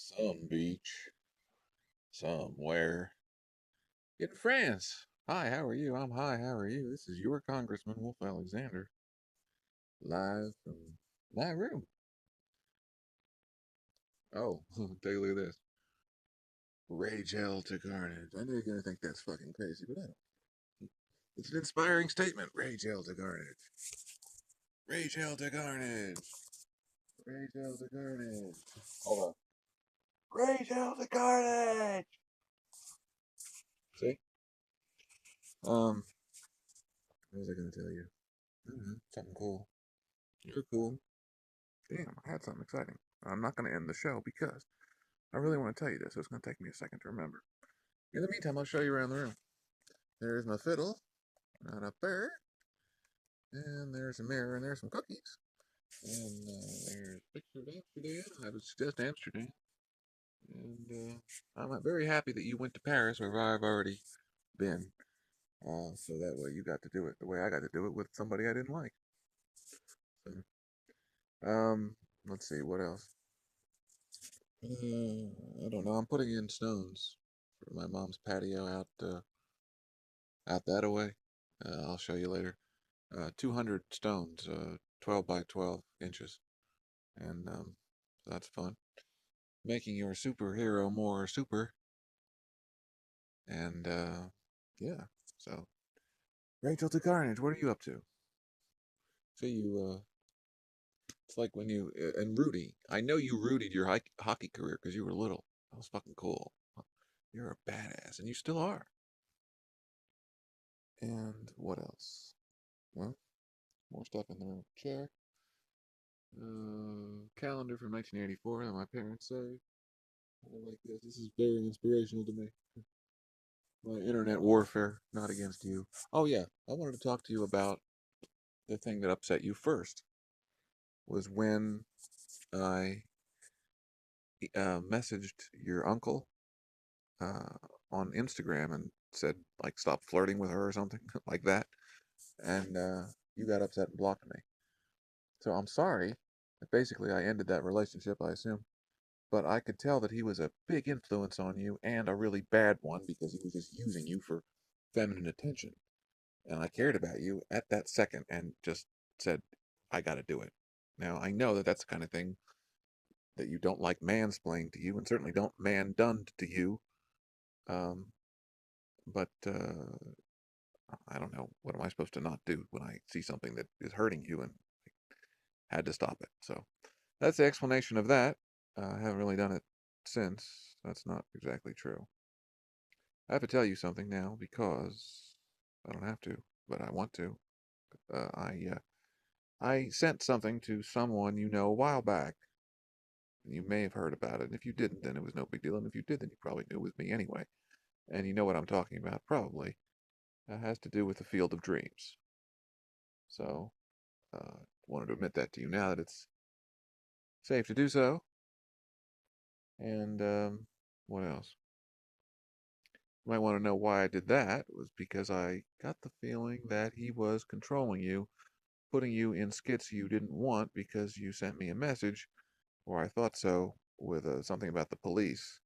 Some beach, somewhere in France. Hi, how are you? I'm hi, how are you? This is your Congressman Wolf Alexander, live from my room. Oh, take a look at this. Rage hell to carnage. I know you're gonna think that's fucking crazy, but I don't. It's an inspiring statement. Rage hell to carnage. Rage hell to carnage. Rage hell to carnage. Hold on. Rage hell to carnage. See? Um, what was I gonna tell you? I don't know, something cool. You're cool. Damn, I had something exciting. I'm not going to end the show because I really want to tell you this. So it's going to take me a second to remember. In the meantime, I'll show you around the room. There's my fiddle, right up there. And there's a mirror, and there's some cookies. And there's a picture of Amsterdam. I would suggest Amsterdam. And I'm very happy that you went to Paris, where I've already been. So that way you got to do it the way I got to do it with somebody I didn't like. So, let's see, what else? I don't know. I'm putting in stones for my mom's patio out that way. I'll show you later. 200 stones, 12 by 12 inches, and so that's fun. Making your superhero more super, and yeah. So, Rachel to Carnage, what are you up to? See you. It's like when you and Rudy. I know you rooted your hockey career because you were little. That was fucking cool. You're a badass, and you still are. And what else? Well, more stuff in the chair. Calendar from 1984 that my parents saved. I like this. This is very inspirational to me. My internet warfare, not against you. Oh yeah, I wanted to talk to you about the thing that upset you first. Was when I messaged your uncle uh, on Instagram and said like stop flirting with her or something like that, and you got upset and blocked me. So I'm sorry. Basically, I ended that relationship, I assume. But I could tell that he was a big influence on you and a really bad one because he was just using you for feminine attention. And I cared about you at that second and just said, I got to do it. Now, I know that that's the kind of thing that you don't like mansplaining to you and certainly don't man done to you. Um, but I don't know. What am I supposed to not do when I see something that is hurting you and I had to stop it? So that's the explanation of that. I haven't really done it since. That's not exactly true. I have to tell you something now because I don't have to, but I want to. I sent something to someone you know a while back. You may have heard about it. And if you didn't, then it was no big deal. And if you did, then you probably knew it was me anyway. And you know what I'm talking about, probably. It has to do with the Field of Dreams. So, wanted to admit that to you now that it's safe to do so. And what else? You might want to know why I did that was because I got the feeling that he was controlling you, putting you in skits you didn't want because you sent me a message, or I thought so, with something about the police,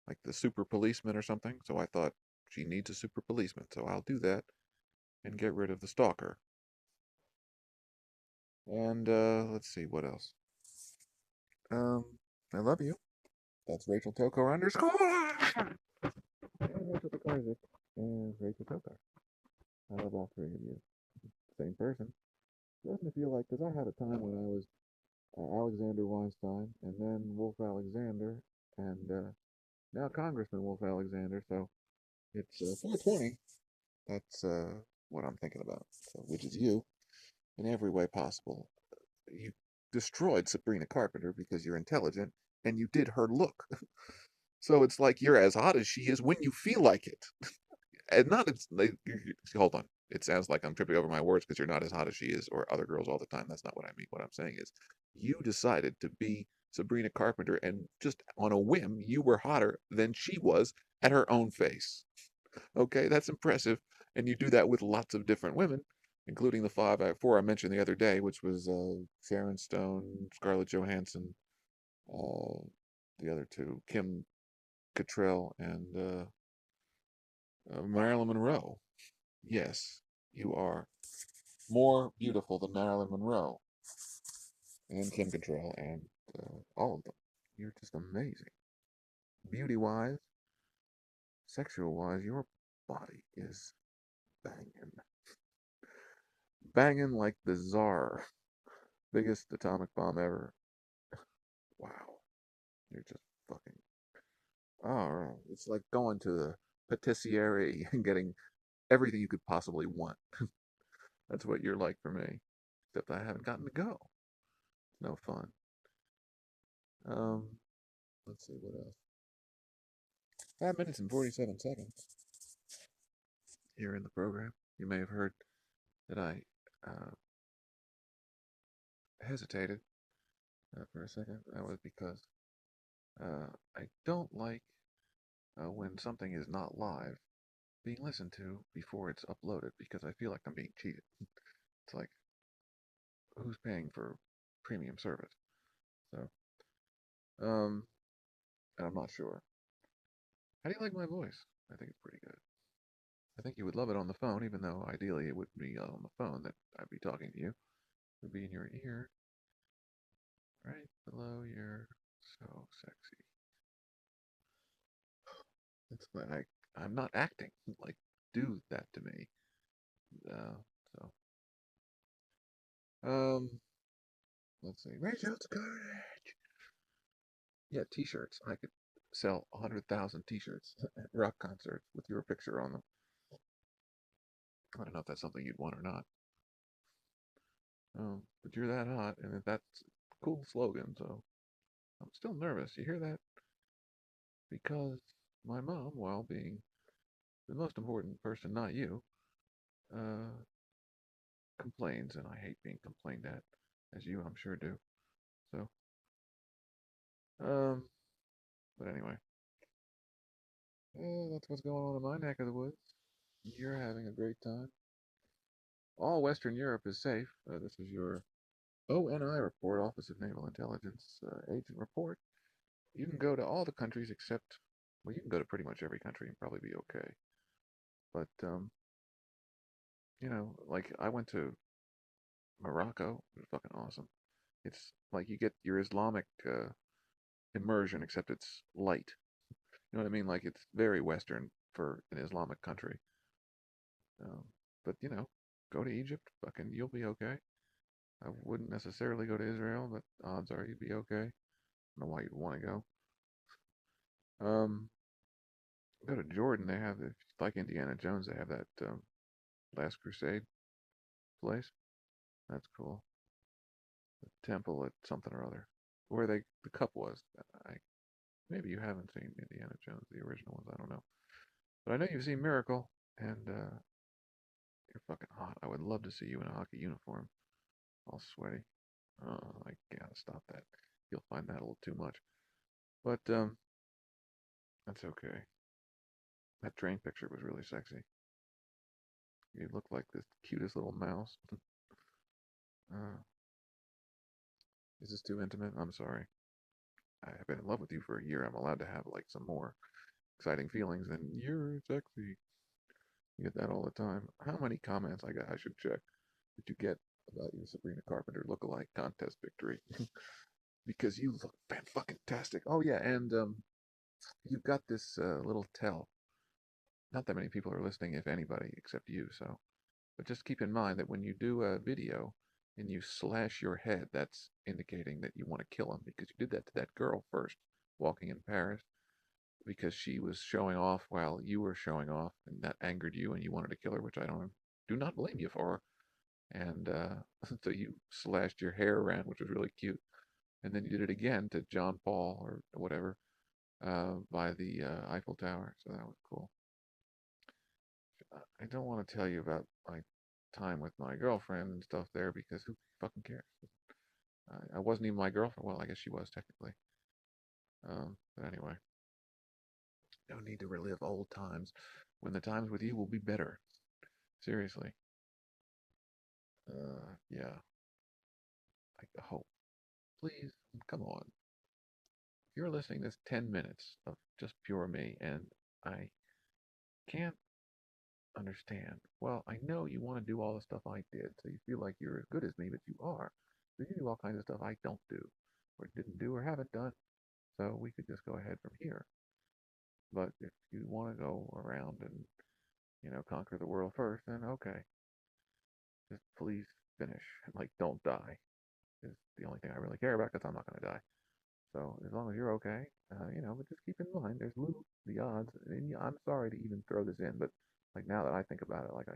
like the super policeman or something. So I thought she needs a super policeman, so I'll do that and get rid of the stalker. And let's see what else. Um, I love you. That's Rachel Toko underscore. And Rachel Tokarzik. And Rachel Toko. I love all three of you. Same person. Doesn't feel like, because I had a time when I was Alexander Weinstein, and then Wolf Alexander, and now Congressman Wolf Alexander. So it's 420. That's what I'm thinking about. So, which is you in every way possible. You destroyed Sabrina Carpenter because you're intelligent, and you did her look. So it's like you're as hot as she is when you feel like it. And not it's like, hold on. It sounds like I'm tripping over my words because you're not as hot as she is or other girls all the time. That's not what I mean. What I'm saying is you decided to be Sabrina Carpenter and just on a whim, you were hotter than she was at her own face. Okay, that's impressive. And you do that with lots of different women, including the four I mentioned the other day, which was Sharon Stone, Scarlett Johansson, uh, the other two, Kim Cattrall and Marilyn Monroe. Yes, you are more beautiful than Marilyn Monroe and Kim Cattrall and all of them. You're just amazing. Beauty wise, sexual wise, your body is banging. Banging like the czar. Biggest atomic bomb ever. Wow. You're just fucking. Oh, it's like going to the patisserie and getting everything you could possibly want. That's what you're like for me. Except I haven't gotten to go. It's no fun. Um, let's see what else. 5 minutes and 47 seconds here in the program. You may have heard that I uh, hesitated for a second. That was because I don't like when something is not live being listened to before it's uploaded because I feel like I'm being cheated. It's like, who's paying for premium service? So, and I'm not sure. How do you like my voice? I think it's pretty good. I think you would love it on the phone, even though ideally it wouldn't be on the phone that I'd be talking to you. It would be in your ear, right below your so sexy. It's like I'm not acting. Like, do that to me. So, um, let's see. Rachel's courage. Yeah, T-shirts. I could sell 100,000 T-shirts at rock concerts with your picture on them. I don't know if that's something you'd want or not. But you're that hot, and that's a cool slogan. So I'm still nervous. You hear that? Because my mom, while being the most important person, not you, uh, complains, and I hate being complained at, as you, I'm sure, do. So, um, but anyway, that's what's going on in my neck of the woods. You're having a great time. All Western Europe is safe. This is your ONI report, Office of Naval Intelligence Agent report. You can go to all the countries except, well, you can go to pretty much every country and probably be okay. But, like I went to Morocco. It was fucking awesome. It's like you get your Islamic immersion, except it's light. You know what I mean? Like it's very Western for an Islamic country. Um, but go to Egypt, fucking, you'll be okay. I wouldn't necessarily go to Israel, but odds are you'd be okay. I don't know why you'd want to go. Go to Jordan. They have, if you like Indiana Jones, they have that Last Crusade place. That's cool. The temple at something or other, where the cup was. I Maybe you haven't seen Indiana Jones, the original ones. I don't know, but I know you've seen Miracle, and you're fucking hot. I would love to see you in a hockey uniform, all sweaty. Oh, I gotta stop that. You'll find that a little too much, but that's okay. That train picture was really sexy. You look like the cutest little mouse. uh, is this too intimate? I'm sorry. I have been in love with you for a year. I'm allowed to have like some more exciting feelings than you're sexy. You get that all the time. How many comments I got? I should check. Did you get about your Sabrina Carpenter look-alike contest victory? Because you look fan-fucking-tastic. Oh yeah, and you've got this little tell. Not that many people are listening, if anybody, except you. So, but just keep in mind that when you do a video and you slash your head, that's indicating that you want to kill him because you did that to that girl first, walking in Paris, because she was showing off while you were showing off, and that angered you, and you wanted to kill her, which I do not blame you for. And so you slashed your hair around, which was really cute. And then you did it again to John Paul or whatever by the Eiffel Tower. So that was cool. I don't want to tell you about my time with my girlfriend and stuff there because who fucking cares? I wasn't even my girlfriend. Well, I guess she was technically. But anyway, no need to relive old times when the times with you will be better. Seriously. Yeah. I hope. Please, come on. you're listening to this 10 minutes of just pure me, and I can't understand. Well, I know you want to do all the stuff I did, so you feel like you're as good as me, but you are. So you do all kinds of stuff I don't do, or didn't do, or haven't done. So we could just go ahead from here. But if you want to go around and, conquer the world first, then okay. Just please finish. Like, don't die is the only thing I really care about because I'm not going to die. So as long as you're okay, but just keep in mind there's the odds. And I'm sorry to even throw this in, but like now that I think about it, like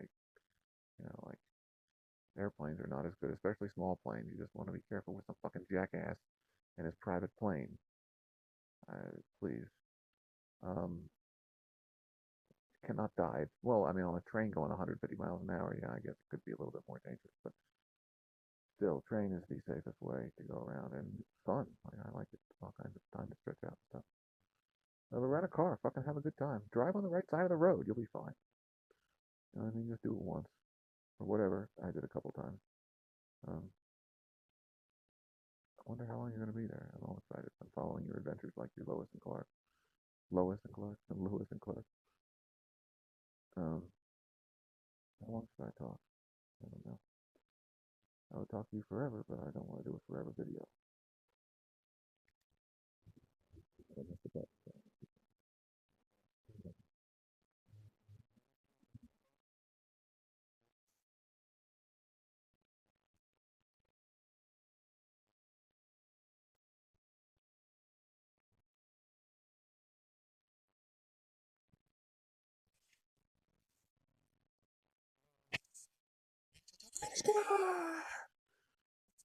airplanes are not as good, especially small planes. You just want to be careful with some fucking jackass and his private plane. Please. Um, cannot die. Well, I mean, on a train going 150 miles an hour, yeah, I guess it could be a little bit more dangerous, but still, train is the safest way to go around and it's fun. Like, I like it. All kinds of time to stretch out and stuff. So rent a car, fucking have a good time. Drive on the right side of the road, you'll be fine. You know what I mean? Just do it once or whatever. I did a couple times. Um, I wonder how long you're gonna be there. I'm all excited. I'm following your adventures like you're Lois and Clark. Lois and Clark and Lewis and Clark. Um, how long should I talk? I don't know. I would talk to you forever, but I don't want to do a forever video.